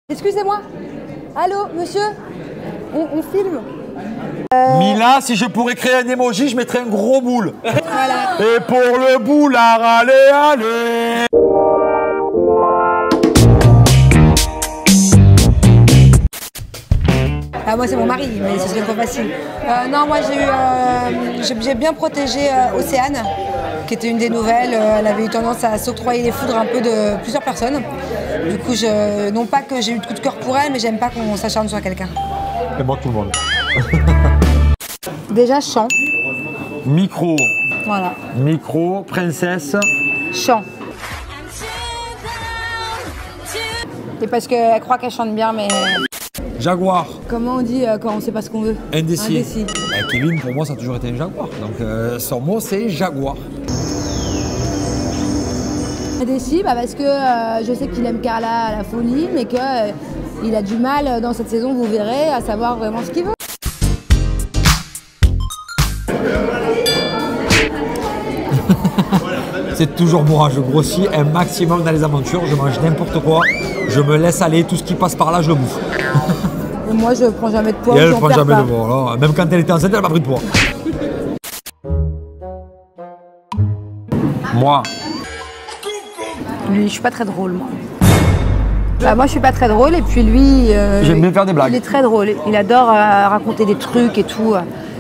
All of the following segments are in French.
Excusez-moi. Allô, monsieur? On filme. Mila, si je pourrais créer un emoji, je mettrais un gros boule. Voilà. Et pour le boulard, allez, allez. Ah, moi, c'est mon mari, mais ce serait trop facile. Non, moi, j'ai bien protégé Océane, qui était une des nouvelles. Elle avait eu tendance à s'octroyer les foudres un peu de plusieurs personnes. Du coup, non pas que j'ai eu de coup de cœur pour elle, mais j'aime pas qu'on s'acharne sur quelqu'un. Et moi, tout le monde. Déjà, chant. Micro. Voilà. Micro, princesse. Chant. Et parce qu'elle croit qu'elle chante bien, mais... Jaguar. Comment on dit quand on sait pas ce qu'on veut? Indécis. Indécis. Kevin, pour moi, ça a toujours été un jaguar. Donc, son mot, c'est jaguar. Indécis, parce que je sais qu'il aime Carla à la folie, mais qu'il a du mal dans cette saison, vous verrez, à savoir vraiment ce qu'il veut. C'est toujours moi, je grossis un maximum dans les aventures, je mange n'importe quoi, je me laisse aller, tout ce qui passe par là, je le bouffe. Et moi, je prends jamais de poids. Et elle ne prend jamais de poids. Alors, même quand elle était enceinte, elle n'a pas pris de poids. Moi. Lui, je suis pas très drôle, moi. Moi, je suis pas très drôle, et puis lui... J'aime bien faire des blagues. Il est très drôle, il adore raconter des trucs et tout.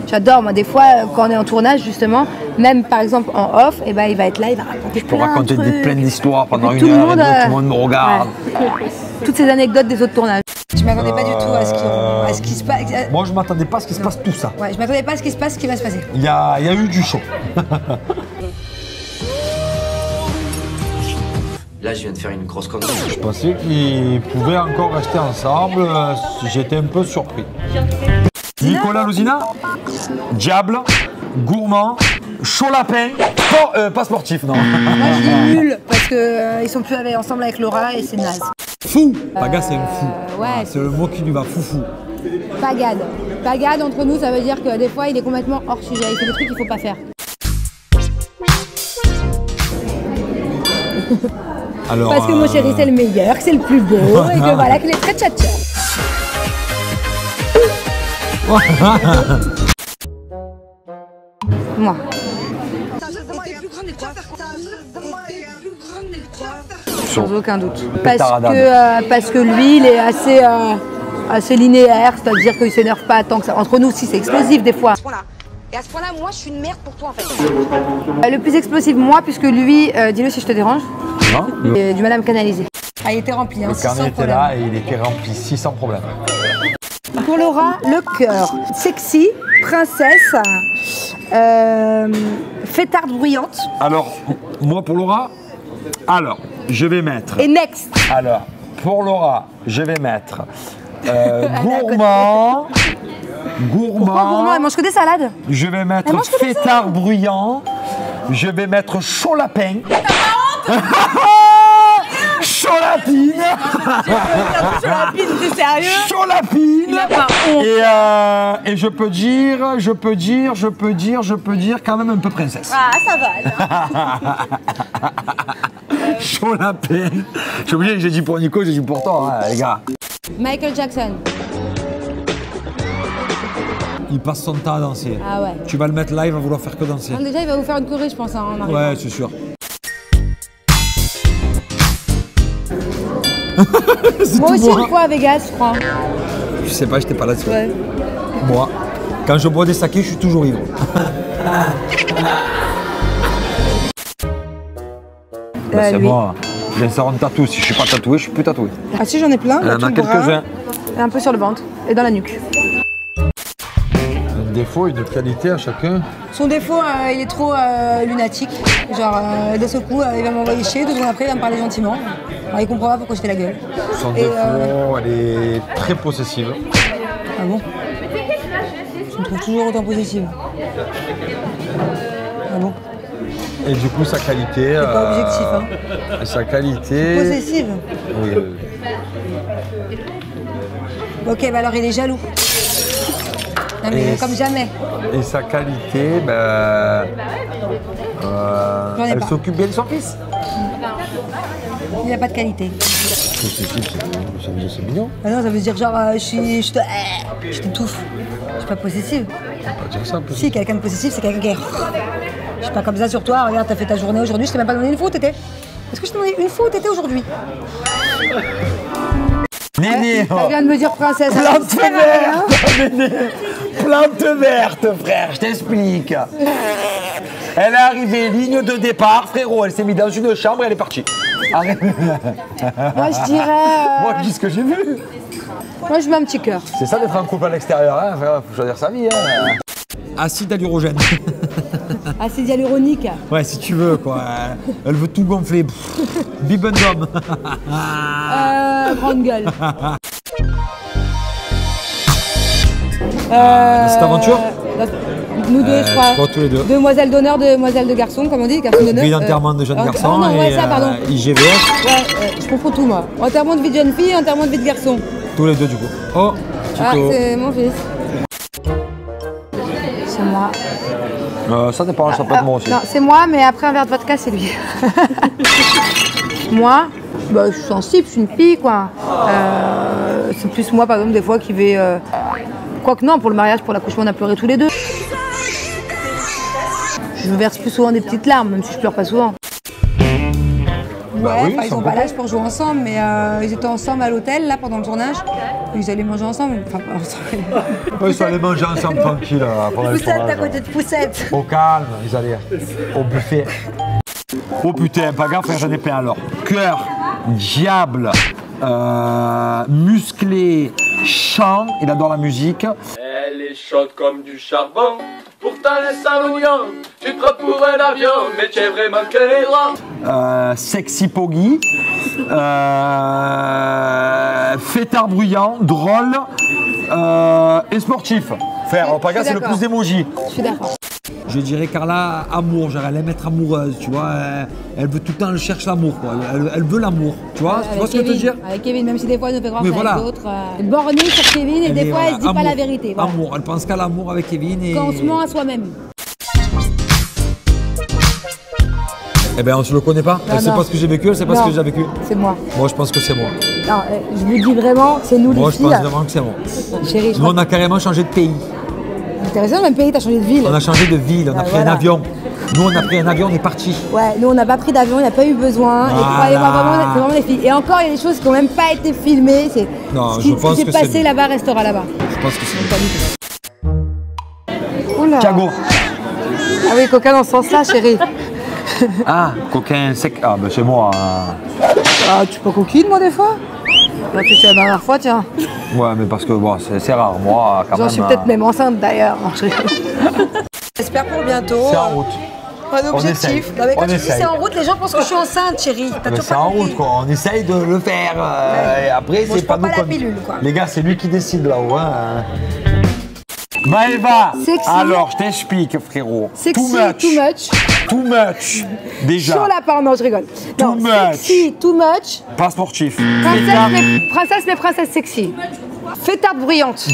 J'adore, moi, des fois, quand on est en tournage, justement, même par exemple en off, il va être là, il va raconter plein de trucs. Je peux raconter plein d'histoires pendant une tout heure, le monde me regarde. Ouais. Toutes ces anecdotes des autres tournages. Je m'attendais pas du tout à ce qui se passe. Moi, je m'attendais pas à ce qui se passe tout ça. Ouais, je m'attendais pas à ce qui se passe, ce qui va se passer. Il y a eu du show. Là, je viens de faire une grosse connerie. Je pensais qu'ils pouvaient encore rester ensemble. J'étais un peu surpris. Nicolas Louzina, diable, gourmand, chaud lapin, pas sportif, non. Moi, je dis nul, parce qu'ils sont plus ensemble avec Laura et c'est naze. Fou. Paga, c'est un fou. Ouais. C'est le mot qui lui va, foufou. Pagade. Pagade, entre nous, ça veut dire que des fois, il est complètement hors sujet. Il fait des trucs qu'il faut pas faire. Alors, parce que mon chéri, c'est le meilleur, que c'est le plus beau, et que voilà, qu'il est très tchatcha. Moi. Sans aucun doute. Parce que lui, il est assez linéaire, c'est-à-dire qu'il ne s'énerve pas tant que ça. Entre nous, si c'est explosif des fois. Et à ce point-là, moi, je suis une merde pour toi, en fait. Le plus explosif, moi, puisque lui, dis-le si je te dérange, non, j'ai du mal à me canaliser. Ah, il était rempli, hein, le carnet était là et il était rempli, sans problème. Pour Laura, le cœur. Sexy, princesse, fêtarde bruyante. Alors, moi pour Laura, je vais mettre... Et next. Alors, pour Laura, je vais mettre gourmand. Pourquoi gourmand? Elle mange que des salades. Je vais mettre fêtard bruyant. Je vais mettre chaud lapin. Chaud-lapine. Chaud-lapine, t'es sérieux? Chaud-lapine. Il a pas honte. Et je peux dire quand même un peu princesse. Ah, ça va. Chaud-lapin. Je suis obligé, j'ai dit pour Nico, j'ai dit pour toi, hein, les gars. Michael Jackson. Il passe son temps à danser. Ah ouais. Tu vas le mettre là, il va vouloir faire que danser. Donc déjà, il va vous faire une choré, je pense, hein, en arrivant. Ouais, c'est sûr. Moi aussi, une fois à Vegas, je crois. Je sais pas, j'étais pas là-dessus. Ouais. Moi, quand je bois des sakés, je suis toujours ivre. C'est moi. Je viens de savoir un tatou. Si je suis pas tatoué, je suis plus tatoué. Ah si, j'en ai plein. Il y en a quelques-uns. Et un peu sur le ventre et dans la nuque. Un défaut, une qualité à chacun. Son défaut, il est trop lunatique. Genre, de ce coup, il va m'envoyer chier. 2 secondes après, il va me parler gentiment. Alors, il comprend pas pourquoi je fais la gueule. Son défaut, elle est très possessive. Ah bon? Je me trouve toujours autant possessive. Ah bon? Et du coup, sa qualité... C'est pas objectif, hein. Sa qualité... Possessive? Oui. Ok, bah alors il est jaloux. Non mais comme jamais. Et sa qualité, elle s'occupe bien de son fils. il n'a pas de qualité. Ça veut dire c'est mignon. Ah non, ça veut dire genre, je t'étouffe. Je suis pas possessive. On va pas dire ça. Si, quelqu'un de possessif, c'est quelqu'un qui est... Je suis pas comme ça sur toi, regarde, t'as fait ta journée aujourd'hui, je t'ai même pas donné une fois où t'étais. Est-ce que je t'ai donné une fois où t'étais aujourd'hui? Néné, Ça vient de me dire princesse. plante verte, Néné. Plante verte, frère, je t'explique. Elle est arrivée, ligne de départ, frérot, elle s'est mise dans une chambre et elle est partie. Arrête. Moi, je dirais... Moi, je dis ce que j'ai vu. Moi, je mets un petit cœur. C'est ça d'être en couple à l'extérieur, hein, frère, faut choisir sa vie. Hein. Acide hyalurogène. Acide hyaluronique. Ouais, si tu veux, quoi. Elle veut tout gonfler. Bibendum. Grande gueule. Cette aventure Nous deux, je crois. tous les deux. Demoiselle d'honneur, demoiselle de garçon, comme on dit, garçon d'honneur. Vie d'enterrement de jeune garçon non, ouais, et ça, pardon. IGVF. Ouais, je confonds tout, moi. Enterrement de vie de jeune fille, enterrement de vie de garçon. Tous les deux, du coup. Oh, Ah, Tito. c'est mon fils. C'est moi. Ça dépend, ça peut être moi aussi. Non, c'est moi, mais après un verre de vodka, c'est lui. Moi, bah, je suis sensible, je suis une fille, quoi. C'est plus moi, par exemple, des fois, qui vais... Quoique non, pour le mariage, pour l'accouchement, on a pleuré tous les deux. Je verse plus souvent des petites larmes, même si je pleure pas souvent. Bah Ouais, oui, enfin, ils sont pas l'âge pour jouer ensemble, mais ils étaient ensemble à l'hôtel, là, pendant le tournage. Ils allaient manger ensemble. Enfin, pas ensemble. Ouais, ils sont allés manger ensemble tranquille pendant le Poussette tournage. à côté de poussette. Au calme, ils allaient au buffet. Oh putain, pas gaffe, frère, j'en ai plein alors. Cœur, diable, musclé, chant, il adore la musique. Elle est chaude comme du charbon, pourtant elle est salognon. Tu te prends pour un avion, mais tu es vraiment que les draps. Sexy poggy, fêtard bruyant, drôle et sportif. Frère, pas gaffe, c'est le d'accord. plus d'émojis. Je suis d'accord. Je dirais Carla, amour, genre elle aime être amoureuse, tu vois, elle veut tout le temps, elle cherche l'amour, quoi. Elle veut l'amour, tu vois ce que je veux te dire? Avec Kevin, même si des fois elle nous fait croire Oui, qu'avec voilà. d'autres. Bornée sur Kevin et des fois elle se dit pas la vérité. Voilà. Amour, elle pense qu'à l'amour avec Kevin et... Quand on se ment à soi-même. Eh ben on se le connaît pas, elle sait non. pas ce que j'ai vécu, elle sait pas ce que j'ai vécu. C'est moi. Moi je pense que c'est moi. Non, je vous dis vraiment, c'est nous Moi les je filles. pense vraiment que c'est moi. Chérie, je Nous crois on a carrément changé de pays, que intéressant, le même pays, t'as changé de ville. on a changé de ville, on a pris voilà. un avion. Nous on a pris un avion, on est parti. Ouais, nous on n'a pas pris d'avion, il n'y a pas eu besoin. Voilà. Et croyez-moi, vraiment, c'est vraiment les filles. Et encore, il y a des choses qui n'ont même pas été filmées. C'est Non, ce je qui pense s'est que c'est passé nous. là-bas restera là-bas. Je pense que c'est moi. Oula. Thiago. Ah oui, coca dans ce sens-là, chérie. Ah, coquin sec. Ah ben c'est moi. Hein. Ah, tu peux coquine, moi, des fois? On a fait la dernière fois, tiens. Ouais mais parce que bon, c'est rare, moi quand J'en même. suis peut-être même enceinte d'ailleurs. J'espère pour bientôt. C'est en route. Un objectif. essaye. Non, mais quand On tu dis essaye. c'est en route, les gens pensent que je suis enceinte, chérie. T'as Mais toujours c'est pas en compris. route quoi, on essaye de le faire. Et après Bon, c'est je pas prends pas nous la comme- pilule, quoi. Les gars, c'est lui qui décide là-haut. Hein. Maëva, Sexy. alors je t'explique frérot. Sexy, Too much. Déjà. Chaud lapin, non, je rigole. Too Non, much. sexy, too much. Pas sportif. Princesse, mais princesse sexy. Fêtarde bruyante.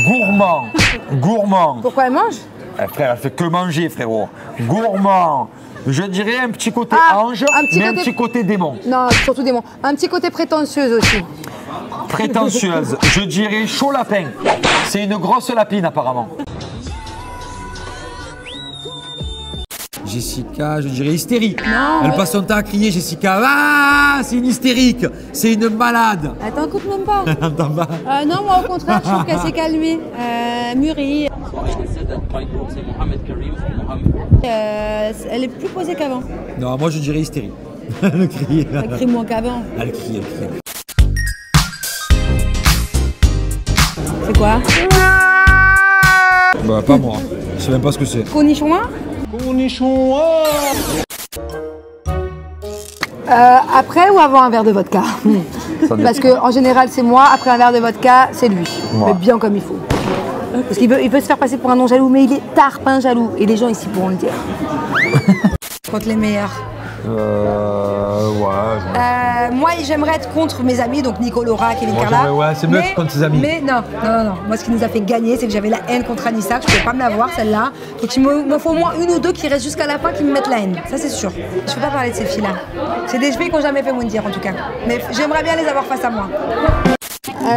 Gourmand. Pourquoi elle mange? Eh, frère, elle fait que manger frérot. Gourmand. Je dirais un petit côté ange, un petit mais un côté- petit côté démon. Non, surtout des mots. Un petit côté prétentieuse aussi. Prétentieuse. Je dirais chaud lapin. C'est une grosse lapine apparemment. Jessica, je dirais hystérique. Non, Elle ouais. passe son temps à crier, Jessica. Ah, c'est une hystérique. C'est une malade. Elle t'écoute même pas. Entends pas. Non, moi au contraire, je trouve qu'elle s'est calmée, mûrie. Elle est plus posée qu'avant. Non, moi je dirais hystérique. Elle crie. Elle crie moins qu'avant. Elle crie. C'est quoi? Bah, pas moi. Je sais même pas ce que c'est. Cornichon? Après ou avant un verre de vodka? Parce qu'en général, c'est moi. Après un verre de vodka, c'est lui. Moi. Mais bien comme il faut. Parce qu'il peut se faire passer pour un non-jaloux, mais il est tarpin jaloux. Et les gens ici pourront le dire. Contre les meilleurs. Ouais. Moi, j'aimerais être contre mes amis, donc Nico, Laura, Kevin, Moi, Carla. j'aimerais, ouais, c'est mieux contre ses amis. Mais non. Moi, ce qui nous a fait gagner, c'est que j'avais la haine contre Anissa, que je pouvais pas me la voir, celle-là. Donc, il me faut au moins une ou deux qui restent jusqu'à la fin, qui me mettent la haine. Ça, c'est sûr. Je peux pas parler de ces filles-là. C'est des filles qui n'ont jamais fait Moundir, en tout cas. Mais j'aimerais bien les avoir face à moi.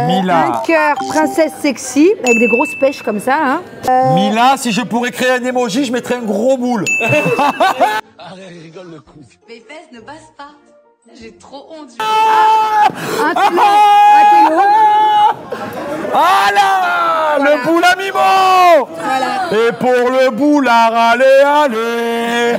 Mila. Un cœur princesse sexy, avec des grosses pêches comme ça. Hein. Mila, si je pourrais créer un emoji, je mettrais un gros boule. Mes fesses ne passent pas. J'ai trop honte. Un kilo. Ah là, le boule à Mimo. Voilà. Et pour le boulard, allez.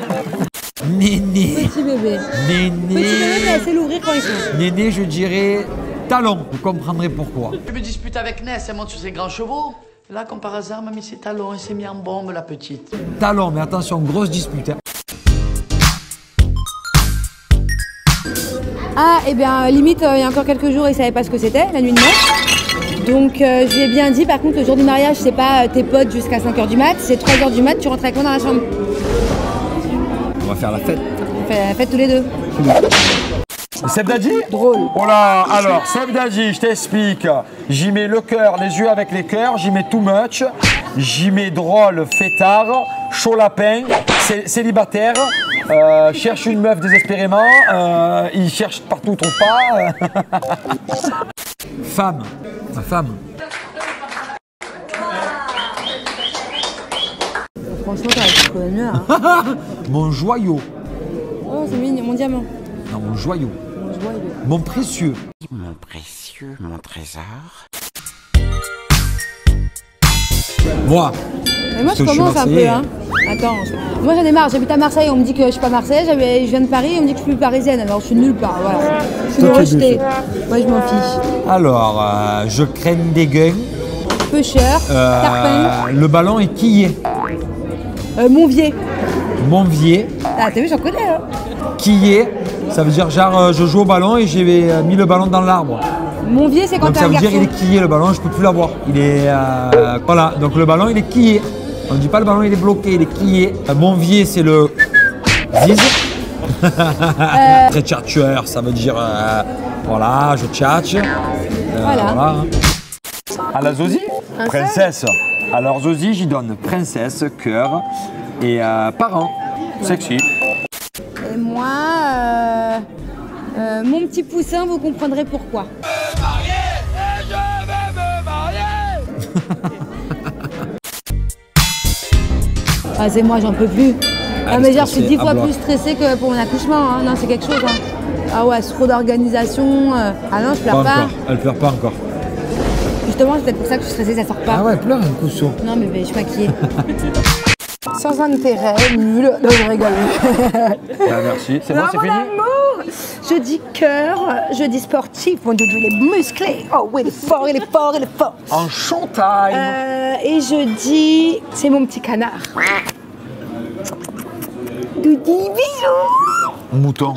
Néné. Petit bébé. Petit bébé, mais elle sait l'ouvrir quand il faut. Néné, je dirais talon. Vous comprendrez pourquoi. Je me dispute avec Ness, elle monte sur ses grands chevaux. Là, comme par hasard, m'a mis ses talons et s'est mis en bombe, la petite. Talon, mais attention, grosse dispute. Hein. Ah, et bien, limite, il y a encore quelques jours, il savait pas ce que c'était, la nuit de noces. Donc, je lui ai bien dit, par contre, le jour du mariage, c'est pas tes potes jusqu'à 5h du mat, c'est 3h du mat, tu rentres avec moi dans la chambre. On va faire la fête. On fait la fête tous les deux. Seb Daddy? Drôle. Oh là, alors, Seb Daddy, je t'explique. J'y mets le cœur, les yeux avec les cœurs, j'y mets too much, j'y mets drôle, fêtard, chaud lapin, célibataire, cherche une meuf désespérément, il cherche partout, trouve pas. Femme, ma femme. Franchement, t'as trouvé mieux. Hein. Mon joyau. Oh, c'est mignon, mon diamant. Non, mon joyau. Mon joyau. Mon précieux. Mon précieux, mon trésor. Moi. Mais moi, je commence un peu, hein. Attends, moi j'en ai marre, j'habite à Marseille, on me dit que je suis pas Marseillaise, je viens de Paris, on me dit que je suis plus parisienne, alors je suis nulle part, voilà. Je suis rejetée. Moi, je m'en fiche. Alors, je crains des gains. Pêcheur, tarpin. Le ballon est quillé. Monvier. Monvier. Ah, t'as vu, j'en connais, hein. Quillé, ça veut dire genre je joue au ballon et j'ai mis le ballon dans l'arbre. Monvier, c'est quand Donc t'as ça un veut dire garçon. il est quillé le ballon, je peux plus l'avoir. Il est voilà, donc le ballon il est quillé. On ne dit pas le ballon il est bloqué, il est quillé. Monvier c'est le ziz. Très tchatcheur, ça veut dire voilà, je tchatche. Voilà. À la Zosie, princesse. Alors Zosie, j'y donne princesse, cœur et parent. Sexy. Et moi, mon petit poussin, vous comprendrez pourquoi. Ah, c'est moi, j'en peux plus. Ah, mais genre, je suis 10 fois plus stressée que pour mon accouchement. Hein. Non, c'est quelque chose. Hein. Ah ouais, c'est trop d'organisation. Ah non, je pleure pas. Elle pleure pas encore. Justement, c'est peut-être pour ça que je suis stressée, ça sort pas. Ah ouais, pleure un coup chaud. Non, mais je suis maquillée. Sans intérêt, nul. Non, je rigole. Merci, c'est bon, c'est fini. Amour, je dis cœur, je dis sportif, mon doudou, il est musclé. Oh oui, il est fort, il est fort, il est fort. En showtime. Et je dis, c'est mon petit canard. Doudi, bisous. Mouton.